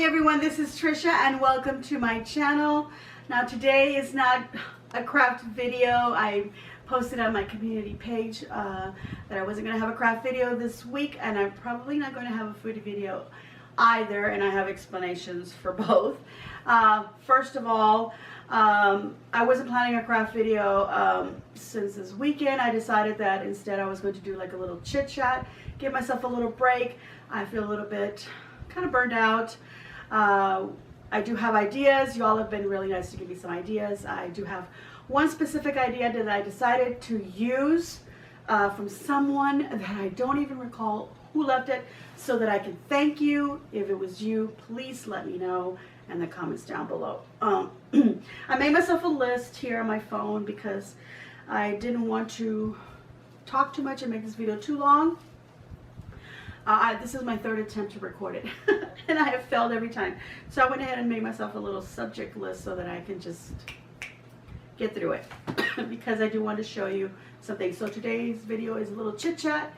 everyone, this is Tricia and welcome to my channel. Now today is not a craft video. I posted on my community page that I wasn't going to have a craft video this week, and I'm probably not going to have a food video either, and I have explanations for both. First of all, I wasn't planning a craft video since this weekend. I decided that instead I was going to do like a little chit chat, give myself a little break. I feel a little bit kind of burned out. I do have ideas. You all have been really nice to give me some ideas. I do have one specific idea that I decided to use from someone that I don't even recall who left it, so that I can thank you. If it was you, please let me know in the comments down below. I made myself a list here on my phone because I didn't want to talk too much and make this video too long. This is my third attempt to record it and I have failed every time. So I went ahead and made myself a little subject list so that I can just get through it because I do want to show you something. So today's video is a little chit chat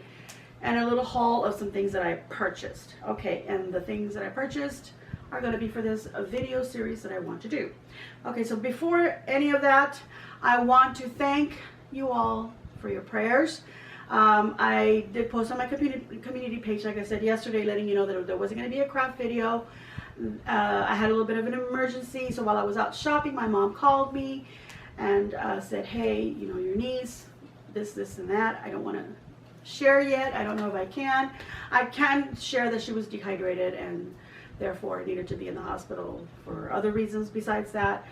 and a little haul of some things that I purchased. Okay, and the things that I purchased are going to be for this video series that I want to do. Okay, so before any of that, I want to thank you all for your prayers. I did post on my community page, like I said yesterday, letting you know that there wasn't going to be a craft video. I had a little bit of an emergency, so while I was out shopping, my mom called me and said, hey, you know, your niece, this and that. I don't want to share yet. I don't know if I can. I can share that she was dehydrated and therefore needed to be in the hospital for other reasons besides that.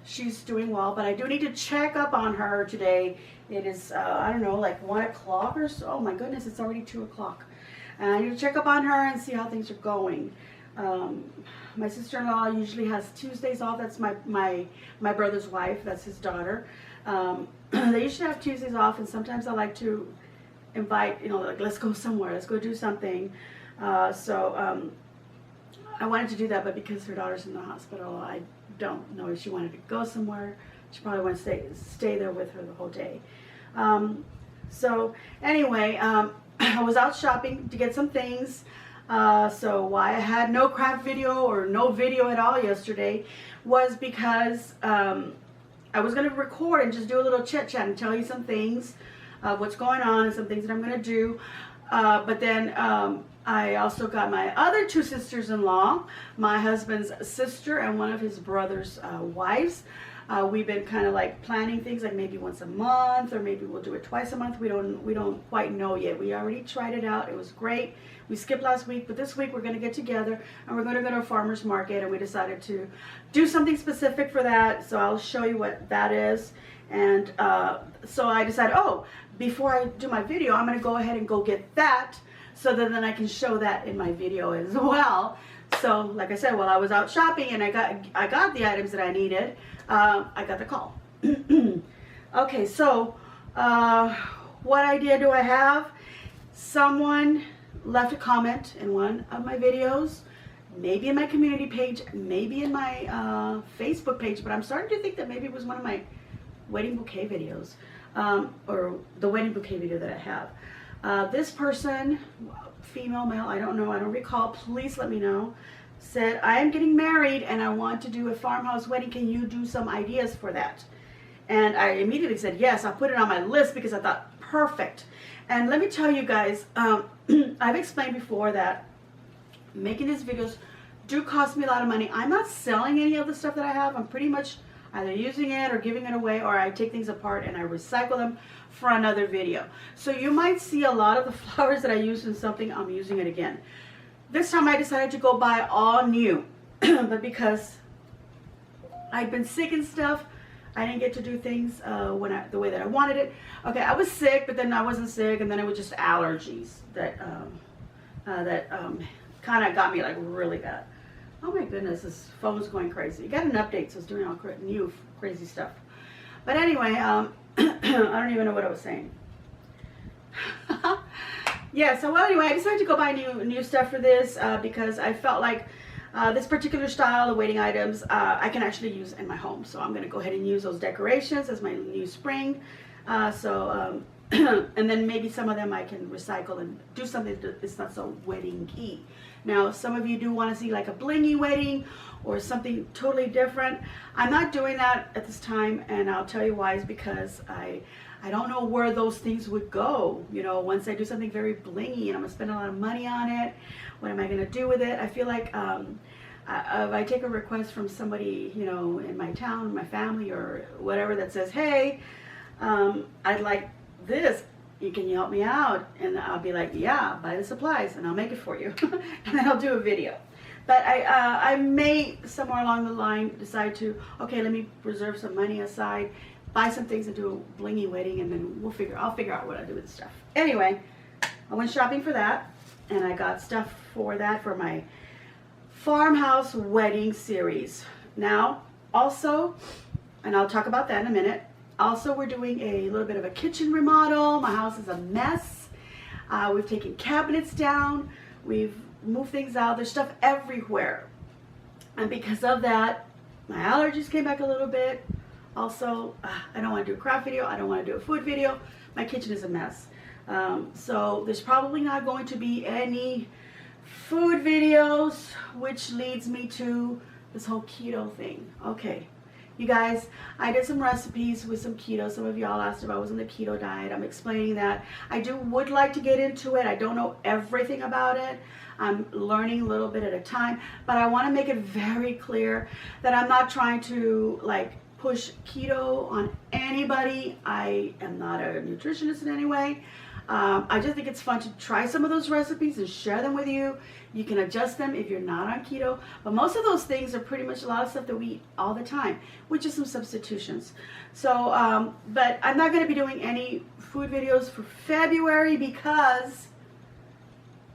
She's doing well, but I do need to check up on her today. It is, I don't know, like 1 o'clock or so. Oh my goodness, it's already 2 o'clock. And I need to check up on her and see how things are going. My sister-in-law usually has Tuesdays off. That's my brother's wife. That's his daughter. They usually have Tuesdays off, and sometimes I like to invite, you know, like, let's go somewhere. Let's go do something. I wanted to do that, but because her daughter's in the hospital, I don't know if she wanted to go somewhere. She probably wants to stay there with her the whole day. So anyway, I was out shopping to get some things. So why I had no craft video or no video at all yesterday was because I was going to record and just do a little chit chat and tell you some things, what's going on and some things that I'm going to do. But then I also got my other two sisters-in-law, my husband's sister and one of his brother's wives. We've been kind of like planning things like maybe once a month, or maybe we'll do it twice a month. We don't quite know yet. We already tried it out. It was great. We skipped last week, but this week we're going to get together and we're going to go to a farmer's market, and we decided to do something specific for that. So I'll show you what that is. And so I decided, oh, before I do my video, I'm going to go ahead and go get that, so that then I can show that in my video as well. So like I said, while I was out shopping and I got the items that I needed, I got the call. Okay, so what idea do I have? Someone left a comment in one of my videos, maybe in my community page, maybe in my Facebook page, but I'm starting to think that maybe it was one of my wedding bouquet videos, or the wedding bouquet video that I have. This person, female, male, I don't know, I don't recall, please let me know, said, I am getting married and I want to do a farmhouse wedding. Can you do some ideas for that? And I immediately said, yes, I'll put it on my list, because I thought, perfect. And let me tell you guys, I've explained before that making these videos do cost me a lot of money. I'm not selling any of the stuff that I have. I'm pretty much either using it or giving it away, or I take things apart and I recycle them for another video. So you might see a lot of the flowers that I used in something, I'm using it again. This time I decided to go buy all new, but because I'd been sick and stuff, I didn't get to do things the way that I wanted it. Okay, I was sick, but then I wasn't sick, and then it was just allergies that kind of got me like really bad. Oh my goodness, this phone's going crazy. You got an update, so it's doing all new crazy stuff. But anyway, I don't even know what I was saying. Yeah, so well, anyway, I decided to go buy new stuff for this because I felt like this particular style of waiting items I can actually use in my home. So I'm going to go ahead and use those decorations as my new spring. And then maybe some of them I can recycle and do something that's not so wedding-y. Now, some of you do want to see like a blingy wedding or something totally different. I'm not doing that at this time, and I'll tell you why. Is because I don't know where those things would go. You know, once I do something very blingy and I'm gonna spend a lot of money on it, what am I gonna do with it? I feel like if I take a request from somebody, you know, in my town, my family, or whatever, that says, hey, I'd like this, can you help me out? And I'll be like, yeah, buy the supplies and I'll make it for you. And then I'll do a video. But I may somewhere along the line decide to, okay, let me reserve some money aside, buy some things and do a blingy wedding, and then I'll figure out what I do with the stuff. Anyway, I went shopping for that, and I got stuff for that for my farmhouse wedding series. Now, also, and I'll talk about that in a minute, also we're doing a little bit of a kitchen remodel. My house is a mess. We've taken cabinets down. We've moved things out. There's stuff everywhere. And because of that, my allergies came back a little bit. Also, I don't want to do a craft video. I don't want to do a food video. My kitchen is a mess. So there's probably not going to be any food videos, which leads me to this whole keto thing. Okay, you guys, I did some recipes with some keto. Some of y'all asked if I was on the keto diet. I'm explaining that. I would like to get into it. I don't know everything about it. I'm learning a little bit at a time, but I want to make it very clear that I'm not trying to like push keto on anybody. I am not a nutritionist in any way. I just think it's fun to try some of those recipes and share them with you. You can adjust them if you're not on keto, but most of those things are pretty much a lot of stuff that we eat all the time, with just some substitutions. So, but I'm not going to be doing any food videos for February because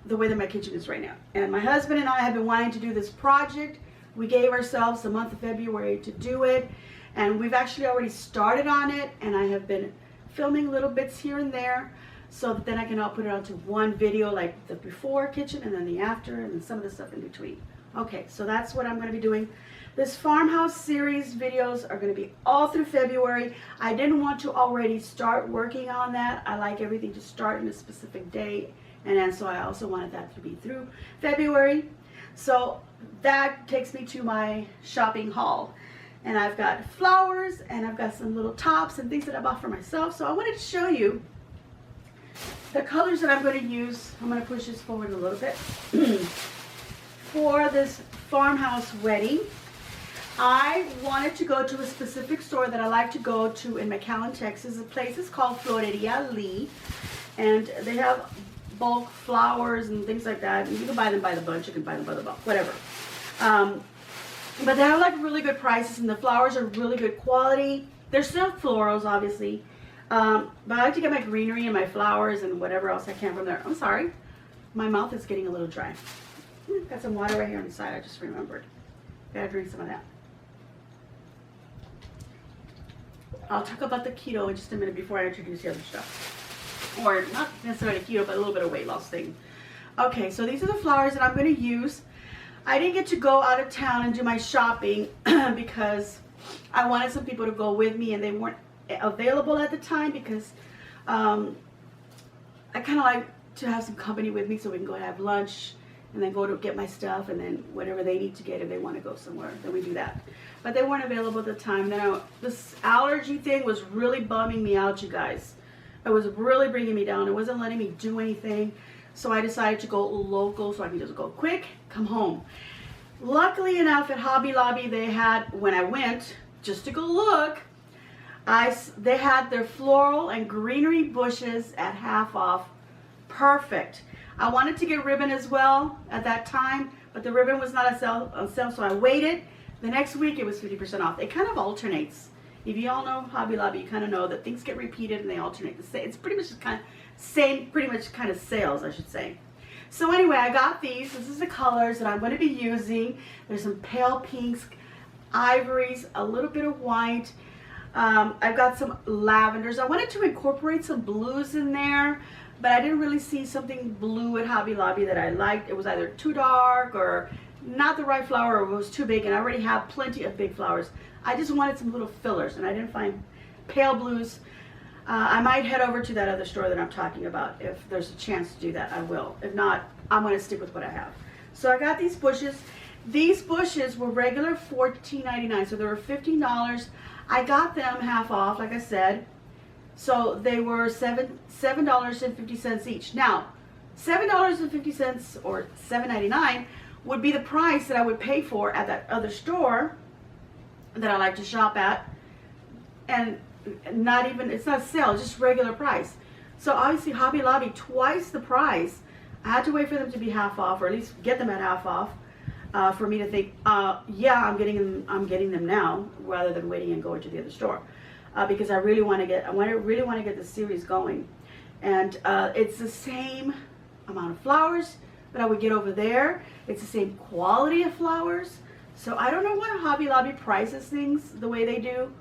the way that my kitchen is right now. And my husband and I have been wanting to do this project. We gave ourselves the month of February to do it, and we've actually already started on it, and I have been filming little bits here and there, so that then I can all put it onto one video, like the before kitchen and then the after and then some of the stuff in between. Okay, so that's what I'm going to be doing. This farmhouse series videos are going to be all through February. I didn't want to already start working on that. I like everything to start in a specific day, and then so I also wanted that to be through February. So that takes me to my shopping haul. And I've got flowers, and I've got some little tops and things that I bought for myself. So I wanted to show you the colors that I'm going to use. I'm going to push this forward a little bit. For this farmhouse wedding, I wanted to go to a specific store that I like to go to in McAllen, Texas. The place is called Floral, and they have bulk flowers and things like that. And you can buy them by the bunch, you can buy them by the bulk, whatever. But they have like really good prices, and the flowers are really good quality. They're still florals, obviously. But I like to get my greenery and my flowers and whatever else I can from there. I'm sorry, my mouth is getting a little dry. Got some water right here on the side, I just remembered. Gotta drink some of that. I'll talk about the keto in just a minute before I introduce the other stuff. Or not necessarily keto, but a little bit of weight loss thing. Okay, so these are the flowers that I'm going to use. I didn't get to go out of town and do my shopping because I wanted some people to go with me, and they weren't available at the time because I kind of like to have some company with me so we can go have lunch and then go to get my stuff, and then whatever they need to get, if they want to go somewhere, then we do that. But they weren't available at the time. Then this allergy thing was really bumming me out, you guys. It was really bringing me down. It wasn't letting me do anything. So I decided to go local so I can just go quick, come home. Luckily enough, at Hobby Lobby, they had, when I went just to go look, they had their floral and greenery bushes at half off. Perfect. I wanted to get ribbon as well at that time, but the ribbon was not on sale, so I waited. The next week it was 50% off. It kind of alternates. If you all know Hobby Lobby, you kind of know that things get repeated and they alternate. It's pretty much kind of same, pretty much kind of sales, I should say. So anyway, I got these. This is the colors that I'm going to be using. There's some pale pinks, ivories, a little bit of white. I've got some lavenders. I wanted to incorporate some blues in there, but I didn't really see something blue at Hobby Lobby that I liked. It was either too dark or not the right flower, or it was too big, and I already have plenty of big flowers. I just wanted some little fillers, and I didn't find pale blues I might head over to that other store that I'm talking about. If there's a chance to do that, I will. If not, I'm going to stick with what I have. So I got these bushes. These bushes were regular $14.99, so they were $15. I got them half off, like I said. So they were $7.50 each. Now, $7.50 or $7.99 would be the price that I would pay for at that other store that I like to shop at. And not even, it's not a sale, it's just regular price. So obviously Hobby Lobby, twice the price. I had to wait for them to be half off, or at least get them at half off, for me to think, yeah, I'm getting them now, rather than waiting and going to the other store, because I really want to get this series going, and it's the same amount of flowers that I would get over there. It's the same quality of flowers. So I don't know why Hobby Lobby prices things the way they do.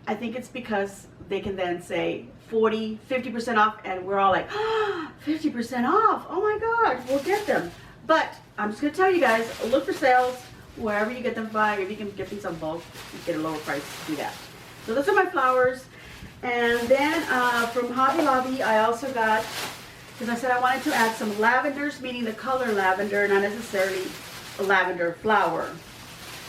I think it's because they can then say 40, 50% off, and we're all like, 50% off, oh my God, we'll get them. But I'm just gonna tell you guys, look for sales wherever you get them by. If you can get these on bulk, you get a lower price to do that. So those are my flowers. And then from Hobby Lobby, I also got, because I said I wanted to add some lavenders, meaning the color lavender, not necessarily a lavender flower.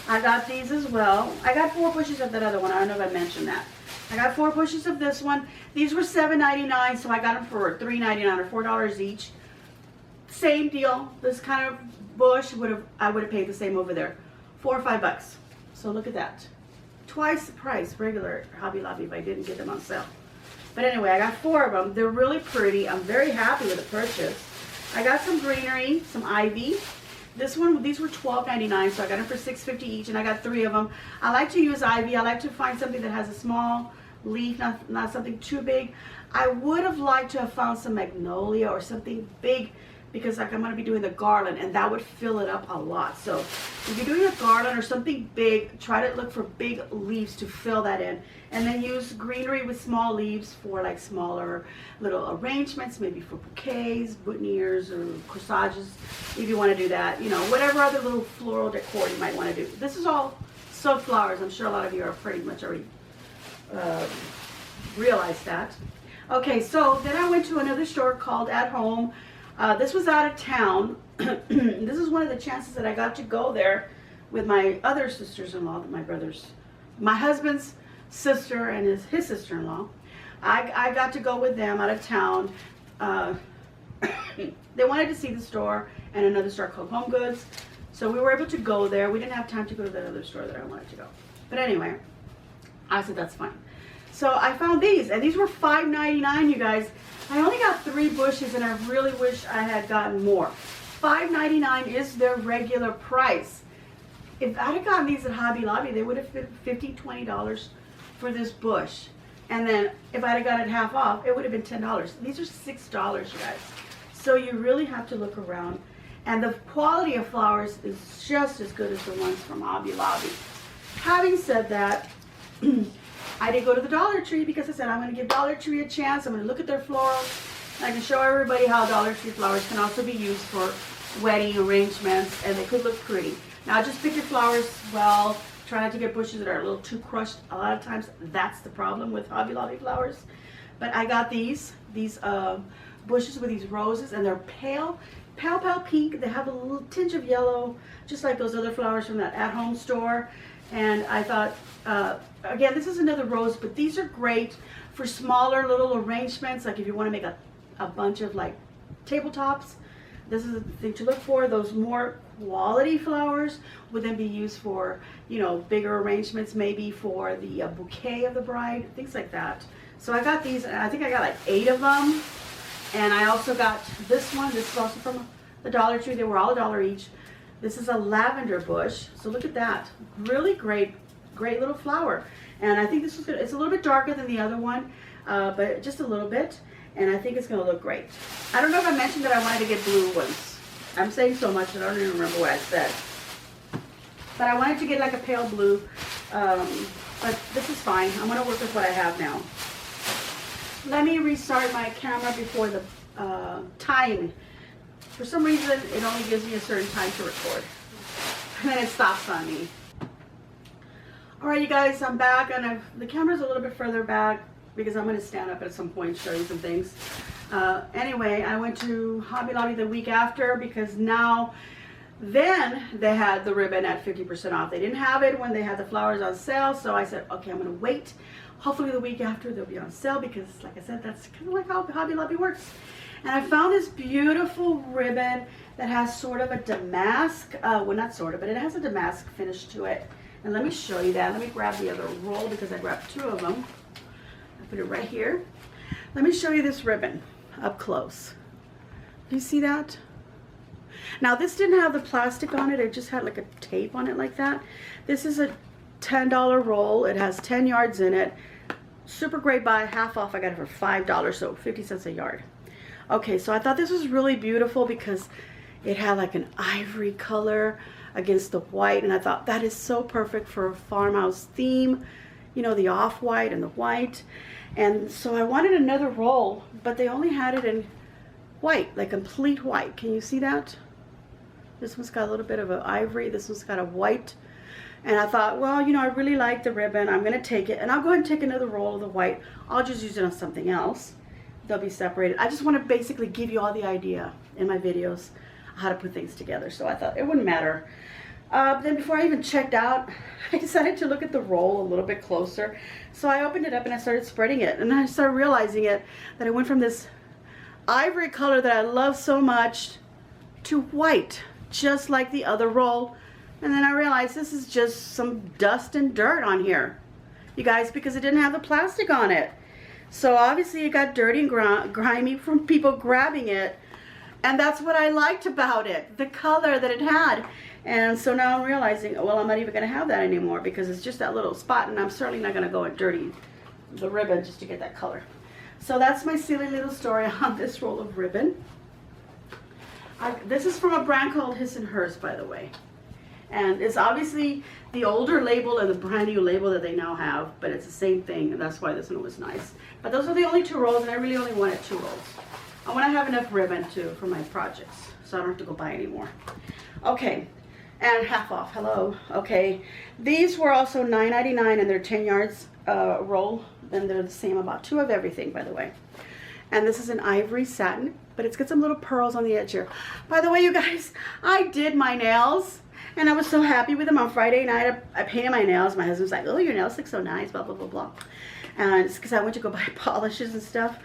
I got these as well. I got 4 bushes of that other one. I don't know if I mentioned that. I got 4 bushes of this one. These were $7.99, so I got them for $3.99 or $4 each. Same deal. This kind of bush I would have paid the same over there, $4 or $5. So look at that. Twice the price regular Hobby Lobby if I didn't get them on sale. But anyway, I got 4 of them. They're really pretty. I'm very happy with the purchase. I got some greenery, some ivy. These were $12.99, so I got them for $6.50 each, and I got 3 of them. I like to use ivy. I like to find something that has a small leaf, not something too big. I would have liked to have found some magnolia or something big, because like I'm going to be doing the garland, and that would fill it up a lot. So if you're doing a garland or something big, try to look for big leaves to fill that in, and then use greenery with small leaves for like smaller little arrangements, maybe for bouquets, boutonnieres, or corsages, if you want to do that. You know, whatever other little floral decor you might want to do. This is all soaked flowers. I'm sure a lot of you are pretty much already realized that. Okay, so then I went to another store called At Home. This was out of town. This is one of the chances that I got to go there with my other sisters-in-law, my husband's sister and his sister-in-law. I got to go with them out of town. They wanted to see the store and another store called Home Goods. So we were able to go there. We didn't have time to go to that other store that I wanted to go. But anyway, I said that's fine. So I found these, and these were $5.99, you guys. I only got 3 bushes, and I really wish I had gotten more. $5.99 is their regular price. If I'd have gotten these at Hobby Lobby, they would have been $15, $20 for this bush. And then if I'd have got it half off, it would have been $10. These are $6, you guys. So you really have to look around. And the quality of flowers is just as good as the ones from Hobby Lobby. Having said that, I did go to the Dollar Tree because I said I'm going to give Dollar Tree a chance. I'm going to look at their florals. And I can show everybody how Dollar Tree flowers can also be used for wedding arrangements, and they could look pretty. Now just pick your flowers well. Try not to get bushes that are a little too crushed. A lot of times that's the problem with Hobby Lobby flowers. But I got these bushes with these roses, and they're pale pink. They have a little tinge of yellow, just like those other flowers from that At Home store. And I thought, again, this is another rose, but these are great for smaller little arrangements. Like if you want to make a bunch of like tabletops, this is the thing to look for. Those more quality flowers would then be used for, you know, bigger arrangements, maybe for the bouquet of the bride, things like that. So I got these, and I think I got like 8 of them. And I also got this one. This is also from the Dollar Tree. They were all $1 each. This is a lavender bush. So look at that. Really great little flower. And I think this is good. It's a little bit darker than the other one, but just a little bit. And I think it's going to look great. I don't know if I mentioned that I wanted to get blue ones. I'm saying so much that I don't even remember what I said. But I wanted to get like a pale blue. But this is fine. I'm going to work with what I have now. Let me restart my camera before the time. For some reason, it only gives me a certain time to record. And then it stops on me. Alright, you guys, I'm back, and the camera's a little bit further back because I'm going to stand up at some point and show you some things. Anyway, I went to Hobby Lobby the week after because then they had the ribbon at 50% off. They didn't have it when they had the flowers on sale, so I said, okay, I'm going to wait. Hopefully the week after they'll be on sale because, like I said, that's kind of like how Hobby Lobby works. And I found this beautiful ribbon that has sort of a damask, well, not sort of, but it has a damask finish to it. And let me show you that. Let me grab the other roll because I grabbed 2 of them. I put it right here. Let me show you this ribbon up close. Do you see that? Now this didn't have the plastic on it. It just had like a tape on it like that. This is a $10 roll. It has 10 yards in it. Super great buy, half off. I got it for $5, so 50 cents a yard. Okay, so I thought this was really beautiful because it had like an ivory color against the white, and I thought that is so perfect for a farmhouse theme, you know, the off-white and the white. And so I wanted another roll, but they only had it in white, like complete white. Can you see that? This one's got a little bit of an ivory, this one's got a white. And I thought, well, you know, I really like the ribbon. I'm going to take it, and I'll go ahead and take another roll of the white. I'll just use it on something else. They'll be separated. I just want to basically give you all the idea in my videos how to put things together. So I thought it wouldn't matter. Then before I even checked out, I decided to look at the roll a little bit closer. So I opened it up and I started spreading it. And I started realizing that I went from this ivory color that I love so much to white, just like the other roll. And then I realized this is just some dust and dirt on here, you guys, because it didn't have the plastic on it. So obviously it got dirty and grimy from people grabbing it. And that's what I liked about it, the color that it had. And so now I'm realizing, well, I'm not even going to have that anymore because it's just that little spot, and I'm certainly not going to go and dirty the ribbon just to get that color. So that's my silly little story on this roll of ribbon. This is from a brand called His and Hers, by the way. And it's obviously the older label and the brand new label that they now have, but it's the same thing, and that's why this one was nice. But those are the only 2 rolls, and I really only wanted 2 rolls. I want to have enough ribbon too for my projects, so I don't have to go buy any more. Okay, and half off, hello. Okay, these were also $9.99, and they're 10 yards roll, and they're the same, about 2 of everything, by the way. And this is an ivory satin, but it's got some little pearls on the edge here. By the way, you guys, I did my nails, and I was so happy with them. On Friday night, I painted my nails. My husband's like, oh, your nails look so nice, blah, blah, blah, blah. And it's because I went to go buy polishes and stuff.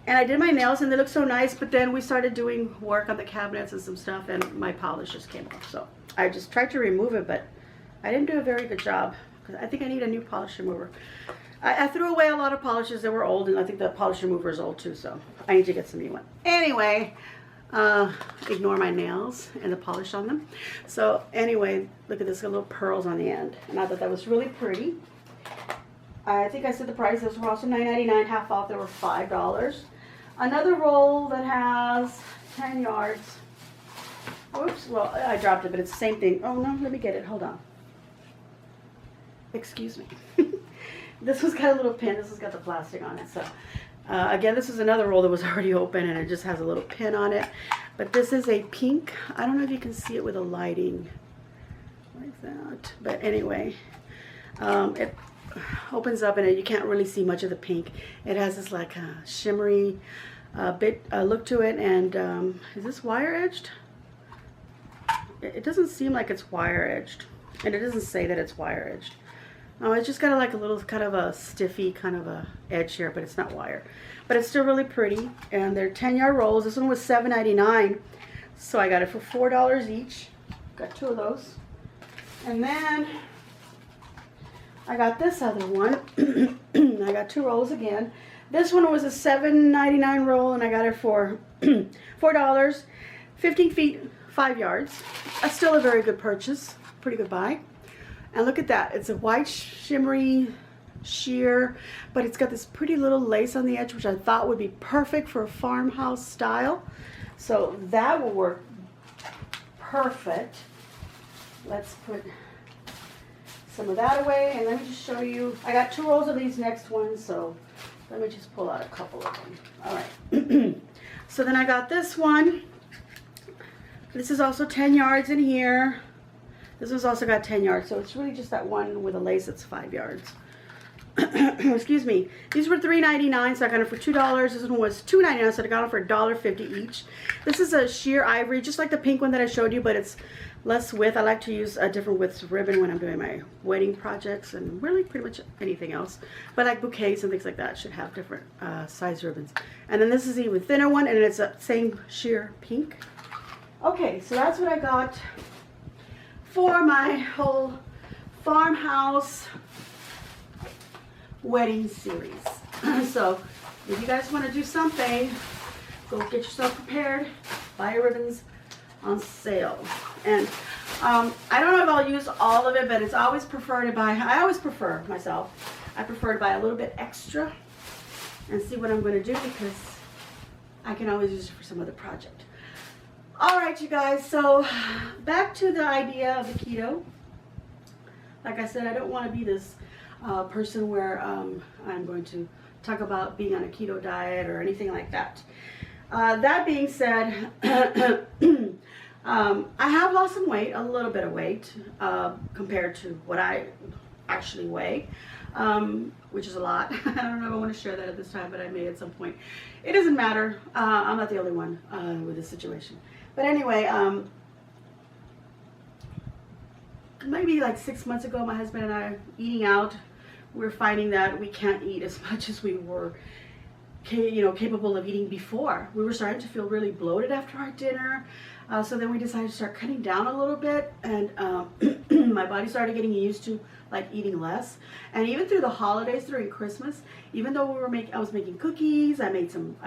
And I did my nails, and they looked so nice, but then we started doing work on the cabinets and some stuff, and my polish just came off. So I just tried to remove it, but I didn't do a very good job, because I think I need a new polish remover. I threw away a lot of polishes that were old, and I think the polish remover is old too, so I need to get some new one. Anyway, ignore my nails and the polish on them. So anyway, look at this, little pearls on the end, and I thought that was really pretty. I think I said the price. Those were also $9.99, half off. They were $5. Another roll that has 10 yards. Oops, well, I dropped it, but it's the same thing. Oh no, let me get it, hold on. Excuse me. This one's got a little pin. This has got the plastic on it. So again, this is another roll that was already open, and it just has a little pin on it. But this is a pink. I don't know if you can see it with the lighting like that. But anyway, it opens up, and you can't really see much of the pink. It has this like shimmery look to it. And is this wire edged? It doesn't seem like it's wire edged, and it doesn't say that it's wire edged. No, it's just got like a little kind of a stiffy kind of a edge here, but it's not wire. But it's still really pretty, and they're 10-yard rolls. This one was $7.99, so I got it for $4 each. Got 2 of those. And then I got this other one. I got 2 rolls again. This one was a $7.99 roll, and I got it for $4, 15 feet, 5 yards. That's still a very good purchase. Pretty good buy. And look at that. It's a white shimmery sheer, but it's got this pretty little lace on the edge, which I thought would be perfect for a farmhouse style. So that will work perfect. Let's put some of that away, and let me just show you. I got 2 rolls of these next ones, so let me just pull out a couple of them. All right. So then I got this one. This is also 10 yards in here. This one's also got 10 yards, so it's really just that one with a lace that's 5 yards. excuse me, these were $3.99, so I got them for $2. This one was $2.99, so I got them for $1.50 each. This is a sheer ivory, just like the pink one that I showed you, but it's less width. I like to use a different width ribbon when I'm doing my wedding projects and really pretty much anything else. But like bouquets and things like that should have different size ribbons. And then this is an even thinner one, and it's a same sheer pink. Okay, so that's what I got for my whole farmhouse wedding series. So if you guys want to do something, go get yourself prepared, buy your ribbons on sale. And I don't know if I'll use all of it, but it's always preferred to buy, I always prefer myself, I prefer to buy a little bit extra and see what I'm going to do, because I can always use it for some other project. Alright, you guys, so back to the idea of the keto. Like I said, I don't want to be this person where I'm going to talk about being on a keto diet or anything like that. That being said, I have lost some weight, a little bit of weight, compared to what I actually weigh, which is a lot. I don't know if I want to share that at this time, but I may at some point. It doesn't matter. I'm not the only one with this situation. But anyway, maybe like 6 months ago, my husband and I eating out, we're finding that we can't eat as much as we were capable of eating before. We were starting to feel really bloated after our dinner. So then we decided to start cutting down a little bit, and my body started getting used to like eating less. And even through the holidays, during Christmas, even though I was making cookies, I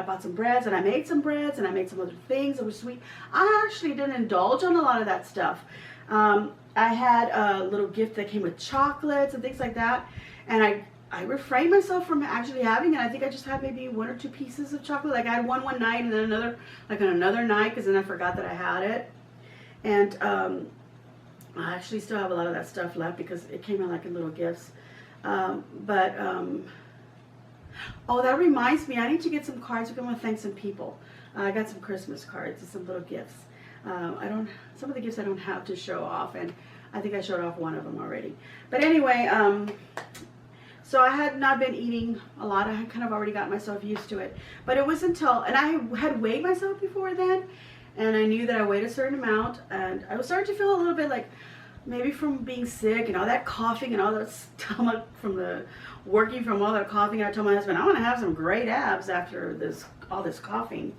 bought some breads, and I made some breads, and I made some other things that were sweet. I actually didn't indulge on a lot of that stuff. I had a little gift that came with chocolates and things like that, and I refrained myself from actually having it. I think I just had maybe 1 or 2 pieces of chocolate. Like I had one night, and then another, like on another night, because then I forgot that I had it. And I actually still have a lot of that stuff left because it came in like in little gifts. Oh, that reminds me, I need to get some cards. We're going to thank some people. I got some Christmas cards and some little gifts. Some of the gifts I don't have to show off, and I think I showed off one of them already. But anyway, so I had not been eating a lot. I had kind of already got myself used to it. But it wasn't until, and I had weighed myself before then, and I knew that I weighed a certain amount, and I was starting to feel a little bit like, maybe from being sick and all that coughing and all that stomach from the working from all that coughing. I told my husband, I want to have some great abs after all this coughing.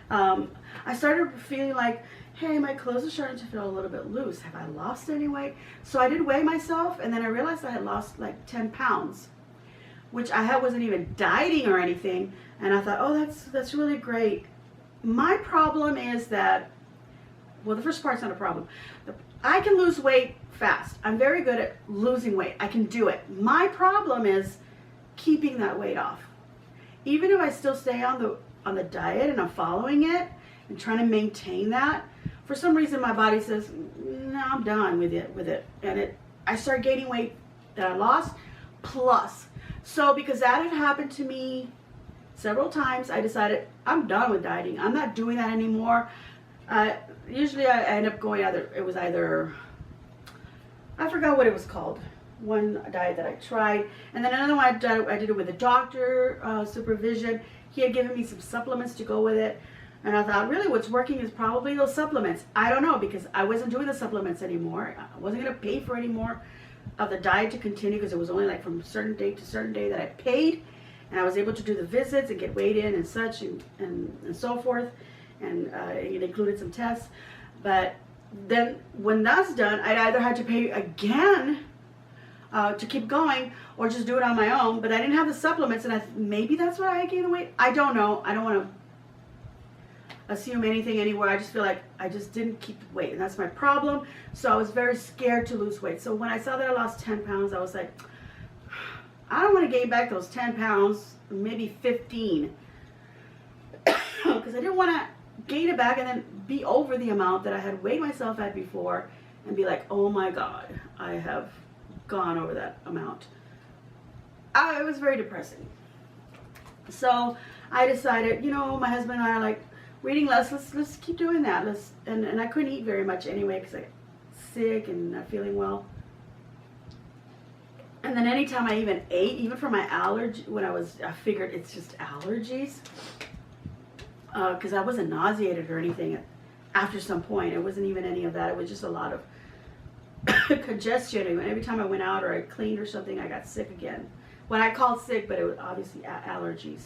I started feeling like, hey, my clothes are starting to feel a little bit loose. Have I lost any weight? So I did weigh myself, and then I realized I had lost like 10 pounds, which wasn't even dieting or anything. And I thought, oh, that's really great. My problem is that, well, the first part's not a problem. I can lose weight fast. I'm very good at losing weight. I can do it. My problem is keeping that weight off. Even if I still stay on the diet and I'm following it and trying to maintain that, for some reason my body says, no, I'm done with it. And I start gaining weight that I lost plus. So because that had happened to me several times, I decided I'm done with dieting. I'm not doing that anymore. Usually I end up going either, I forgot what it was called. One diet that I tried, and then another one I did it with a doctor supervision. He had given me some supplements to go with it, and I thought really what's working is probably those supplements. I don't know, because I wasn't doing the supplements anymore. I wasn't going to pay for any more of the diet to continue, because it was only like from certain day to certain day that I paid, and I was able to do the visits and get weighed in and such and so forth. And it included some tests. But then when that's done, I'd either have to pay again to keep going, or just do it on my own. But I didn't have the supplements, and maybe that's why I gained weight. I don't know. I don't want to assume anything anywhere. I just feel like I just didn't keep the weight, and that's my problem. So I was very scared to lose weight. So when I saw that I lost 10 pounds, I was like, I don't want to gain back those 10 pounds, maybe 15. Because I didn't want to gain it back and then be over the amount that I had weighed myself at before and be like, oh my God, I have gone over that amount. It was very depressing. So I decided, my husband and I are like, we're eating less, let's keep doing that. And I couldn't eat very much anyway because I got sick and not feeling well. And then anytime I even ate, even for my allergy, I figured it's just allergies. Because I wasn't nauseated or anything after some point. It wasn't even any of that. It was just a lot of congestion. And every time I went out or I cleaned or something, I got sick again. When I called sick, but it was obviously allergies.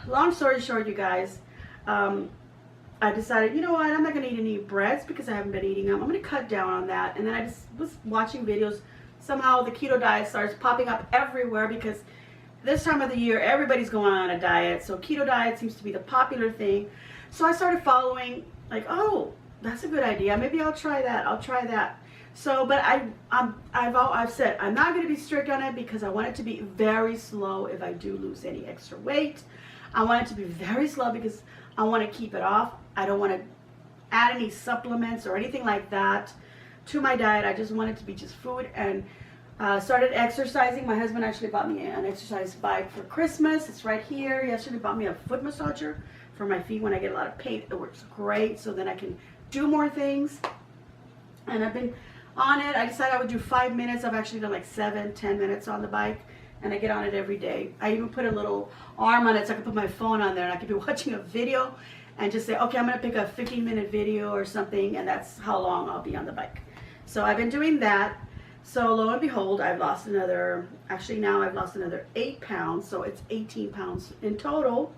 Long story short, you guys, I decided, you know what, I'm not going to eat any breads because I haven't been eating them. I'm going to cut down on that. And then I just was watching videos. Somehow the keto diet starts popping up everywhere because this time of the year, everybody's going on a diet. So keto diet seems to be the popular thing. So I started following, like, oh, that's a good idea. Maybe I'll try that. I'll try that. So, but I've said I'm not going to be strict on it because I want it to be very slow if I do lose any extra weight. I want it to be very slow because I want to keep it off. I don't want to add any supplements or anything like that to my diet. I just want it to be just food, and started exercising. My husband actually bought me an exercise bike for Christmas. It's right here. He actually bought me a foot massager for my feet when I get a lot of pain. It works great, so then I can do more things. And I've been on it. I decided I would do 5 minutes. I've actually done like 7-10 minutes on the bike, and I get on it every day. I even put a little arm on it so I can put my phone on there and I could be watching a video and just say, okay, I'm going to pick a 15-minute video or something, and that's how long I'll be on the bike. So I've been doing that. So lo and behold, I've lost another, actually now I've lost another 8 pounds, so it's 18 pounds in total.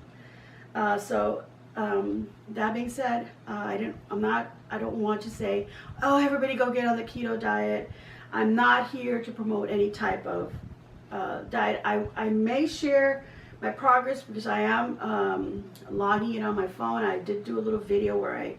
That being said, I don't want to say, oh, everybody go get on the keto diet. I'm not here to promote any type of diet. I may share my progress because I am logging it on my phone. I did do a little video where I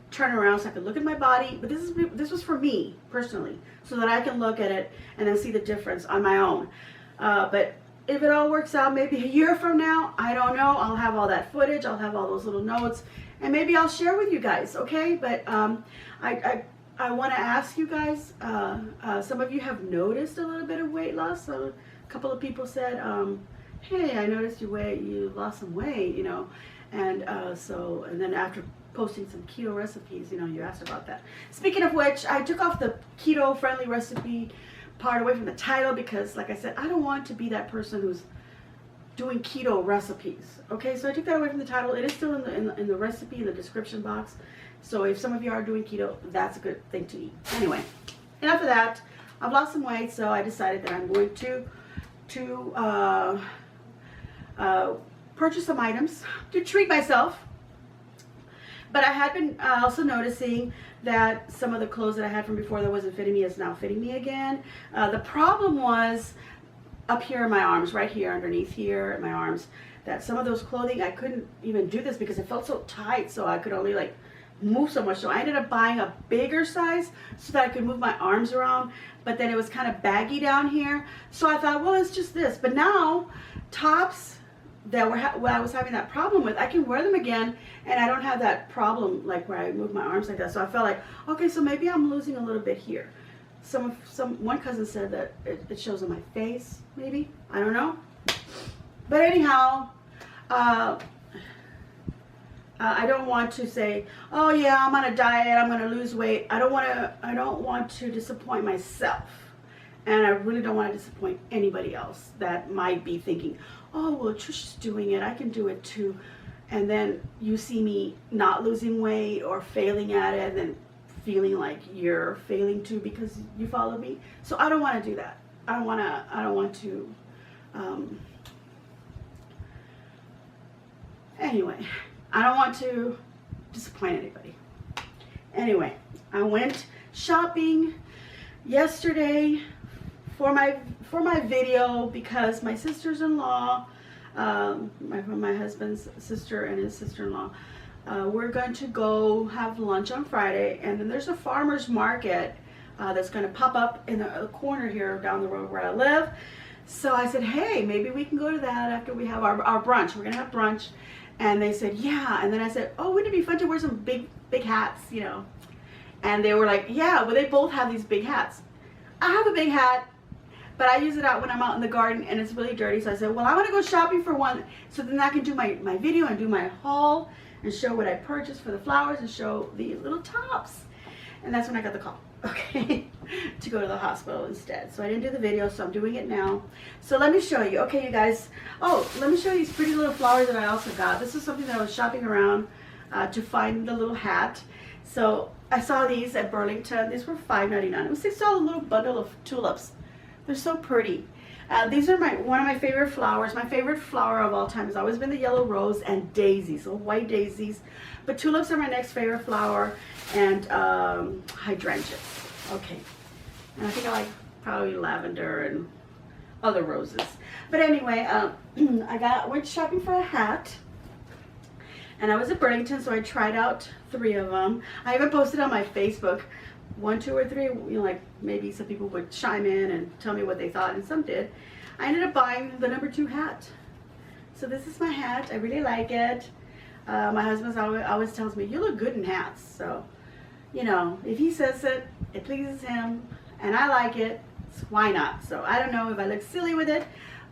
turn around so I could look at my body, but this was for me personally, so that I can look at it and then see the difference on my own. But if it all works out, maybe a year from now, I don't know, I'll have all that footage, I'll have all those little notes, and maybe I'll share with you guys, okay? But I want to ask you guys, some of you have noticed a little bit of weight loss. So a couple of people said, hey, I noticed you lost some weight, you know, and then after posting some keto recipes, you know, you asked about that. Speaking of which, I took off the keto friendly recipe part away from the title because, like I said, I don't want to be that person who's doing keto recipes. Okay, so I took that away from the title. It is still in the recipe in the description box. So if some of you are doing keto, that's a good thing to eat. Anyway, enough of that. I've lost some weight, so I decided that I'm going to purchase some items to treat myself. But I had been also noticing that some of the clothes that I had from before that wasn't fitting me is now fitting me again. The problem was up here in my arms, right here, underneath here in my arms, that some of those clothing, I couldn't even do this because it felt so tight, so I could only like move so much. So I ended up buying a bigger size so that I could move my arms around, but then it was kind of baggy down here. So I thought, well, it's just this. But now, tops that what I was having that problem with, I can wear them again, and I don't have that problem like where I move my arms like that. So I felt like, okay, so maybe I'm losing a little bit here. One cousin said that it shows on my face, maybe, I don't know. But anyhow, I don't want to say, oh yeah, I'm on a diet, I'm going to lose weight. I don't want to disappoint myself. And I really don't want to disappoint anybody else that might be thinking, oh, well, Tricia's doing it, I can do it too. And then you see me not losing weight or failing at it, and then feeling like you're failing too because you follow me. So I don't want to do that. I don't want to, anyway, I don't want to disappoint anybody. Anyway, I went shopping yesterday for my video because my sisters-in-law, my husband's sister and his sister-in-law, we're going to go have lunch on Friday, and then there's a farmer's market that's going to pop up in the corner here down the road where I live. So I said, hey, maybe we can go to that after we have our brunch. We're going to have brunch. And they said, yeah. And then I said, oh, wouldn't it be fun to wear some big hats, you know? And they were like, yeah, well, they both have these big hats. I have a big hat, but I use it out when I'm out in the garden and it's really dirty. So I said, well, I want to go shopping for one so then I can do my video and do my haul and show what I purchased for the flowers and show the little tops. And that's when I got the call. okay, to go to the hospital instead. So I didn't do the video, so I'm doing it now. So let me show you. Okay, you guys. Oh, let me show you these pretty little flowers that I also got. This is something that I was shopping around to find the little hat. So I saw these at Burlington. These were $5.99. It was $6 little bundle of tulips. They're so pretty. These are one of my favorite flowers. My favorite flower of all time has always been the yellow rose and daisies, so white daisies. But tulips are my next favorite flower, and hydrangeas. Okay, and I think I like probably lavender and other roses. But anyway, went shopping for a hat, and I was at Burlington, so I tried out 3 of them. I even posted on my Facebook. 1, 2, or 3, you know, like maybe some people would chime in and tell me what they thought, and some did. I ended up buying the number 2 hat. So this is my hat. I really like it. My husband always tells me, you look good in hats. So, you know, if he says it, it pleases him, and I like it, so why not? So I don't know if I look silly with it,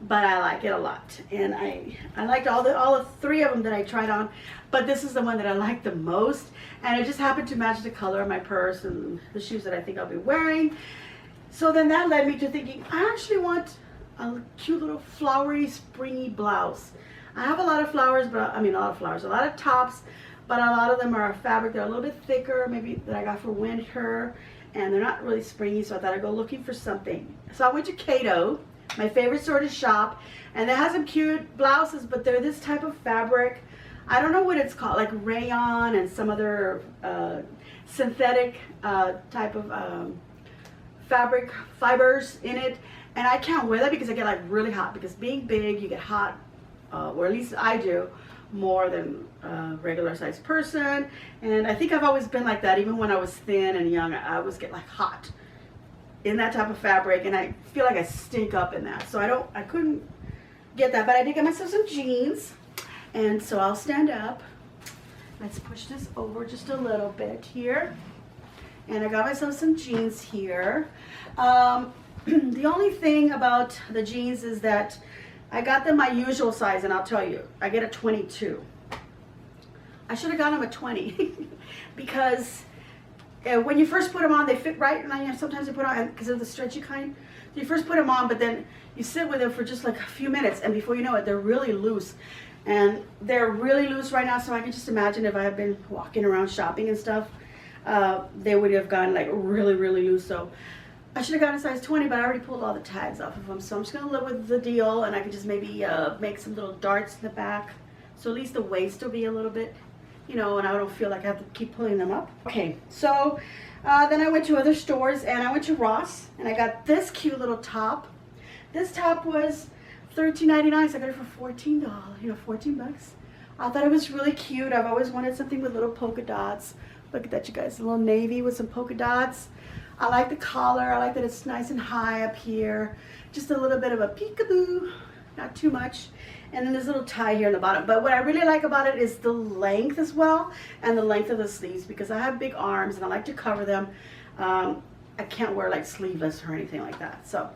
but I like it a lot. And I liked all the 3 of them that I tried on, but this is the one that I like the most. And it just happened to match the color of my purse and the shoes that I think I'll be wearing. So then that led me to thinking, I actually want a cute little flowery, springy blouse. I have a lot of flowers, but a lot of tops, but a lot of them are fabric. They're a little bit thicker, maybe that I got for winter, and they're not really springy, so I thought I'd go looking for something. So I went to Cato, my favorite store to shop, and they have some cute blouses, but they're this type of fabric. I don't know what it's called, like rayon and some other synthetic type of fabric fibers in it, and I can't wear that because I get like really hot, because being big you get hot, or at least I do, more than a regular sized person. And I think I've always been like that. Even when I was thin and young, I always get like hot in that type of fabric, and I feel like I stink up in that, so I couldn't get that. But I did get myself some jeans. And so I'll stand up. Let's push this over just a little bit here. And I got myself some jeans here. The only thing about the jeans is that I got them my usual size, and I'll tell you, I get a 22. I should have gotten them a 20 because when you first put them on, they fit right, and then sometimes you put on, because of the stretchy kind, you first put them on, but then you sit with them for just like a few minutes, and before you know it, they're really loose. And they're really loose right now, so I can just imagine if I had been walking around shopping and stuff, they would have gotten like really, really loose. So I should have gotten a size 20, but I already pulled all the tags off of them. So I'm just going to live with the deal, and I can just maybe make some little darts in the back. So at least the waist will be a little bit, you know, and I don't feel like I have to keep pulling them up. Okay, so then I went to other stores, and I went to Ross, and I got this cute little top. This top was $13.99, so I got it for $14, you know, 14 bucks. I thought it was really cute. I've always wanted something with little polka dots. Look at that, you guys, a little navy with some polka dots. I like the collar. I like that it's nice and high up here. Just a little bit of a peekaboo, not too much. And then this little tie here in the bottom. But what I really like about it is the length as well, and the length of the sleeves, because I have big arms and I like to cover them. I can't wear like sleeveless or anything like that. So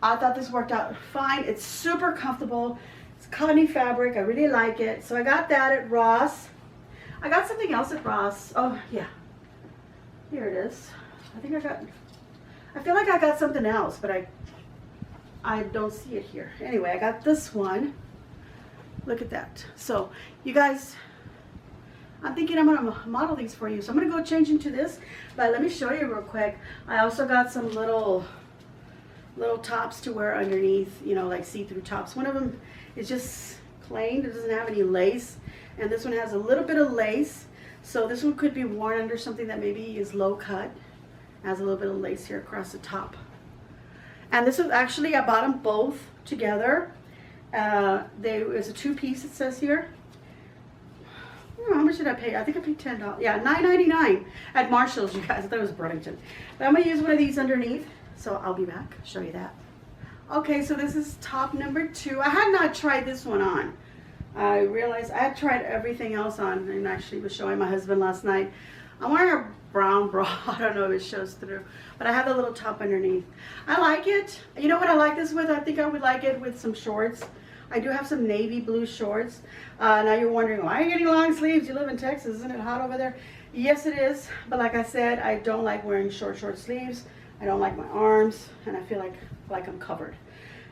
I thought this worked out fine. It's super comfortable. It's cottony fabric. I really like it. So I got that at Ross. I got something else at Ross. Oh, yeah. Here it is. I feel like I got something else, but I don't see it here. Anyway, I got this one. Look at that. So, you guys, I'm thinking I'm going to model these for you. So I'm going to go change into this, but let me show you real quick. I also got some little tops to wear underneath, you know, like see-through tops. One of them is just plain. It doesn't have any lace, and this one has a little bit of lace. So this one could be worn under something that maybe is low cut. Has a little bit of lace here across the top. And this is actually, I bought them both together. It's a 2-piece, it says here. How much did I pay? I think I paid $10. Yeah, $9.99 at Marshall's, you guys. I thought it was Burlington. But I'm going to use one of these underneath. So I'll be back, show you that. Okay, so this is top number 2. I had not tried this one on. I realized I had tried everything else on, and actually was showing my husband last night. I'm wearing a brown bra. I don't know if it shows through, but I have a little top underneath. I like it. You know what I like this with? I think I would like it with some shorts. I do have some navy blue shorts. Now you're wondering, why are you getting long sleeves? You live in Texas. Isn't it hot over there? Yes, it is, but like I said, I don't like wearing short sleeves. I don't like my arms, and I feel like I'm covered.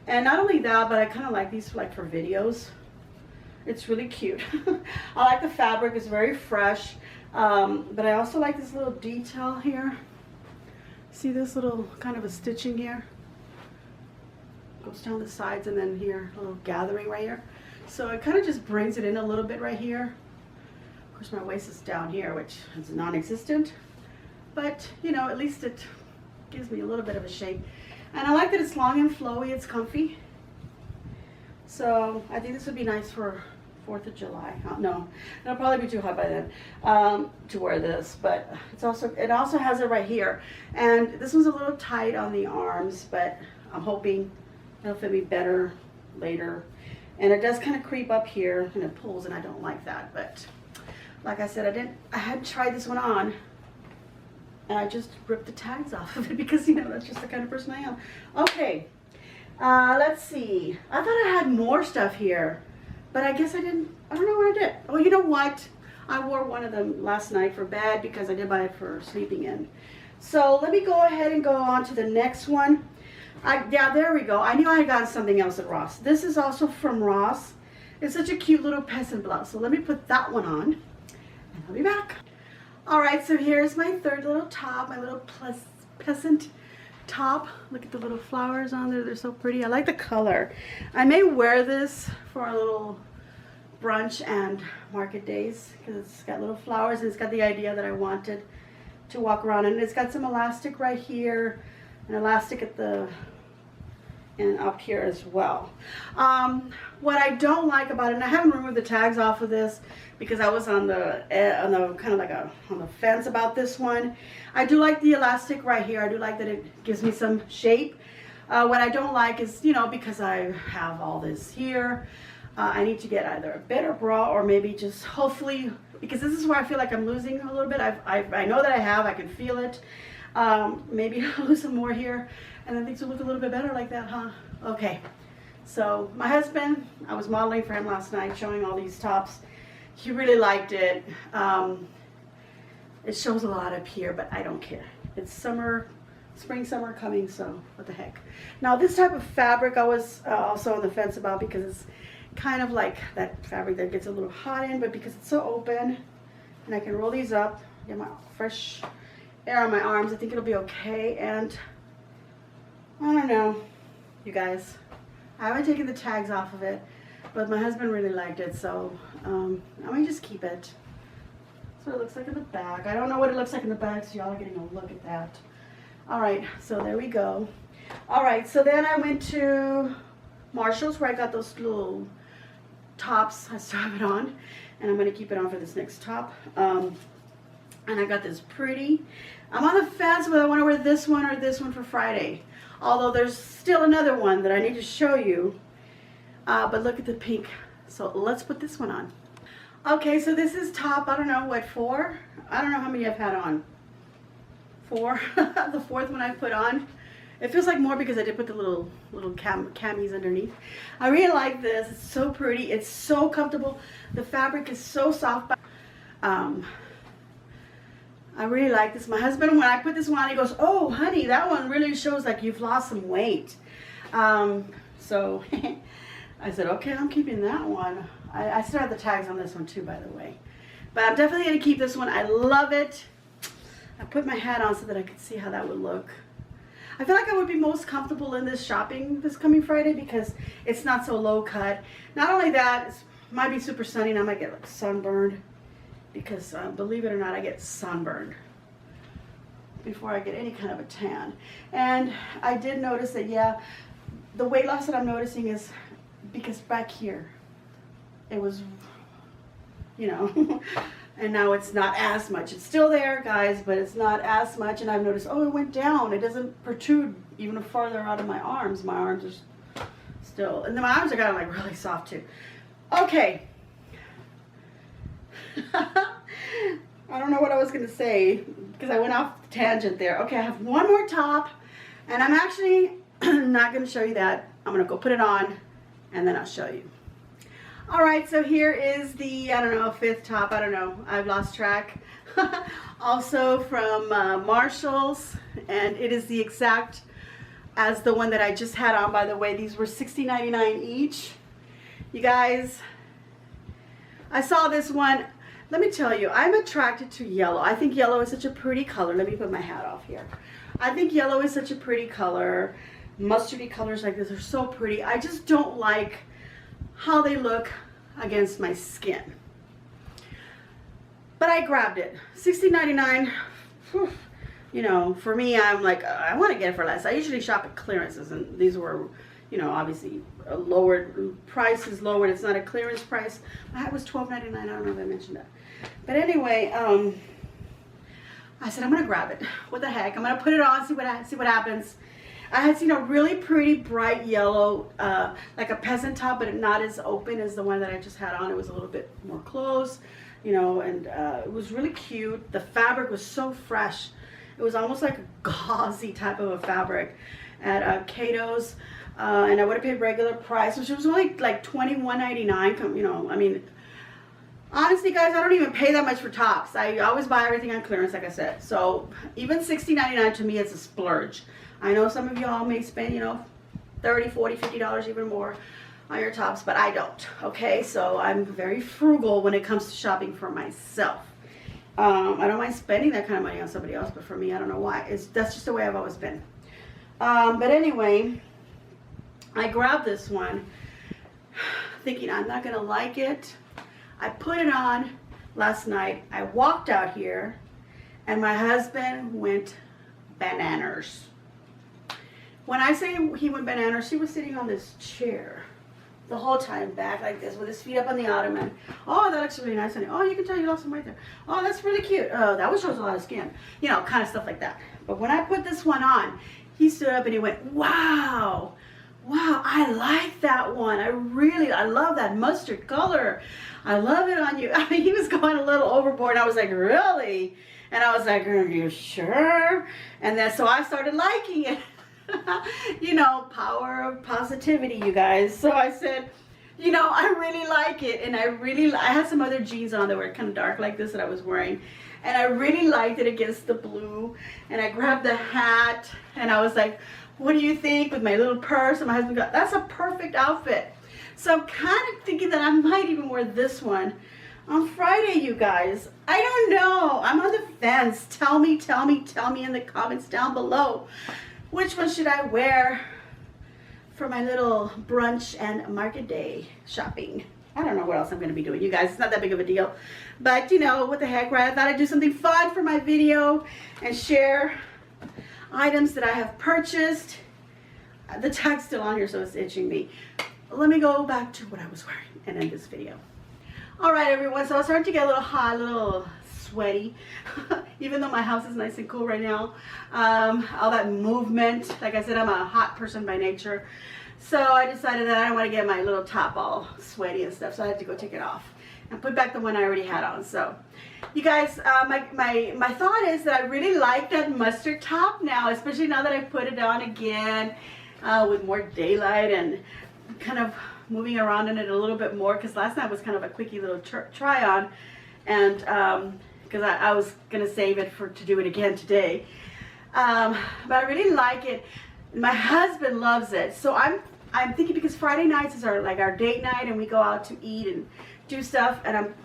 And not only that, but I kind of like these like for videos. It's really cute. I like the fabric, it's very fresh. But I also like this little detail here. See this little kind of a stitching here? Goes down the sides and then here, a little gathering right here. So it kind of just brings it in a little bit right here. Of course, my waist is down here, which is non-existent. But, you know, at least it gives me a little bit of a shape. And I like that it's long and flowy, it's comfy. So I think this would be nice for 4th of July. No, it'll probably be too hot by then to wear this, but it also has it right here. And this one's a little tight on the arms, but I'm hoping it'll fit me better later. And it does kind of creep up here and it pulls, and I don't like that. But like I said, I hadn't tried this one on, and I just ripped the tags off of it because, you know, that's just the kind of person I am. Okay, let's see. I thought I had more stuff here, but I guess I didn't. I don't know what I did. Oh, you know what? I wore one of them last night for bed because I did buy it for sleeping in. So let me go ahead and go on to the next one. Yeah, there we go. I knew I had gotten something else at Ross. This is also from Ross. It's such a cute little peasant blouse. So let me put that one on, and I'll be back. All right, so here's my third little top, my little peasant top. Look at the little flowers on there. They're so pretty. I like the color. I may wear this for a little brunch and market days because it's got little flowers and it's got the idea that I wanted to walk around. And it's got some elastic right here, and elastic at the and up here as well. What I don't like about it, and I haven't removed the tags off of this because I was on the kind of like on the fence about this one. I do like the elastic right here. I do like that it gives me some shape. What I don't like is, you know, because I have all this here, I need to get either a better bra or maybe just hopefully, because this is where I feel like I'm losing a little bit. I know that I can feel it. Maybe I'll lose some more here, and then things will look a little bit better like that, huh? Okay, so my husband, I was modeling for him last night, showing all these tops. He really liked it. It shows a lot up here, but I don't care. It's summer, spring, summer coming, so what the heck. Now this type of fabric I was also on the fence about because it's kind of like that fabric that gets a little hot in, but because it's so open and I can roll these up, get my fresh air on my arms, I think it'll be okay. And I don't know, you guys, I haven't taken the tags off of it, but my husband really liked it, so I might just keep it. That's what it looks like in the back. I don't know what it looks like in the back, so y'all are getting a look at that. All right, so there we go. All right, so then I went to Marshall's where I got those little tops. I still have it on, and I'm gonna keep it on for this next top. And I got this pretty. I'm on the fence whether I want to wear this one or this one for Friday. Although there's still another one that I need to show you. But look at the pink. So let's put this one on. Okay, so this is top, I don't know, what, 4? I don't know how many I've had on. 4. The 4th one I put on. It feels like more because I did put the little camis underneath. I really like this. It's so pretty. It's so comfortable. The fabric is so soft. I really like this. My husband, when I put this one on, he goes, "Oh, honey, that one really shows like you've lost some weight." So I said, okay, I'm keeping that one. I still have the tags on this one too, by the way. But I'm definitely going to keep this one. I love it. I put my hat on so that I could see how that would look. I feel like I would be most comfortable in this shopping this coming Friday because it's not so low cut. Not only that, it might be super sunny and I might get like sunburned. Because believe it or not, I get sunburned before I get any kind of a tan. And I did notice that, yeah, the weight loss that I'm noticing is because back here it was, you know, and now it's not as much. It's still there, guys, but it's not as much. And I've noticed, oh, it went down. It doesn't protrude even farther out of my arms. My arms are still, and then my arms are kind of like really soft too. Okay. I don't know what I was going to say because I went off the tangent there. Okay, I have one more top, and I'm actually not going to show you that. I'm going to go put it on, and then I'll show you. All right, so here is the, I don't know, 5th top. I don't know. I've lost track. also from Marshall's, and it is the exact as the one that I just had on. By the way, these were $60.99 each. You guys, I saw this one. Let me tell you, I'm attracted to yellow. I think yellow is such a pretty color. Let me put my hat off here. I think yellow is such a pretty color. Mustardy colors like this are so pretty. I just don't like how they look against my skin. But I grabbed it. $60.99. You know, for me, I'm like, I want to get it for less. I usually shop at clearances, and these were, you know, obviously a lowered price is lowered. It's not a clearance price. My hat was $12.99. I don't know if I mentioned that. But anyway, I said I'm gonna grab it. What the heck? I'm gonna put it on, see what happens. I had seen a really pretty bright yellow, like a peasant top, but not as open as the one that I just had on. It was a little bit more closed, you know, and it was really cute. The fabric was so fresh. It was almost like a gauzy type of a fabric at Cato's, and I would have paid regular price, which was only like $21.99. You know, I mean, honestly, guys, I don't even pay that much for tops. I always buy everything on clearance, like I said. So even $60.99 to me is a splurge. I know some of y'all may spend, you know, $30, $40, $50, even more on your tops, but I don't. Okay, so I'm very frugal when it comes to shopping for myself. I don't mind spending that kind of money on somebody else, but for me, I don't know why. That's just the way I've always been. But anyway, I grabbed this one thinking I'm not gonna like it. I put it on last night. I walked out here and my husband went bananas. When I say he went bananas, he was sitting on this chair the whole time, back like this, with his feet up on the ottoman. Oh, that looks really nice on you. Oh, you can tell you lost some weight there. Oh, that's really cute. Oh, that one shows a lot of skin. You know, kind of stuff like that. But when I put this one on, he stood up and he went, wow, wow, I like that one. I love that mustard color. I love it on you. I mean, he was going a little overboard. I was like, really? And I was like, are you sure? And then, so I started liking it. You know, power of positivity, you guys. So I said, you know, I really like it. And I had some other jeans on that were kind of dark like this that I was wearing. And I really liked it against the blue. And I grabbed the hat and I was like, what do you think, with my little purse? And my husband got, that's a perfect outfit. So I'm kind of thinking that I might even wear this one on Friday, you guys. I don't know. I'm on the fence. Tell me in the comments down below. Which one should I wear for my little brunch and market day shopping? I don't know what else I'm going to be doing, you guys. It's not that big of a deal. But, you know, what the heck, right? I thought I'd do something fun for my video and share items that I have purchased. The tag's still on here, so it's itching me. Let me go back to what I was wearing and end this video. All right, everyone. So I'm starting to get a little hot, a little sweaty, even though my house is nice and cool right now. All that movement, like I said, I'm a hot person by nature, so I decided that I don't want to get my little top all sweaty and stuff, so I had to go take it off and put back the one I already had on. So you guys, my thought is that I really like that mustard top now, especially now that I put it on again with more daylight and kind of moving around in it a little bit more, because last night was kind of a quickie little try on, and because I was gonna save it to do it again today. But I really like it. My husband loves it, so I'm thinking, because Friday nights is our date night, and we go out to eat and do stuff, and I'm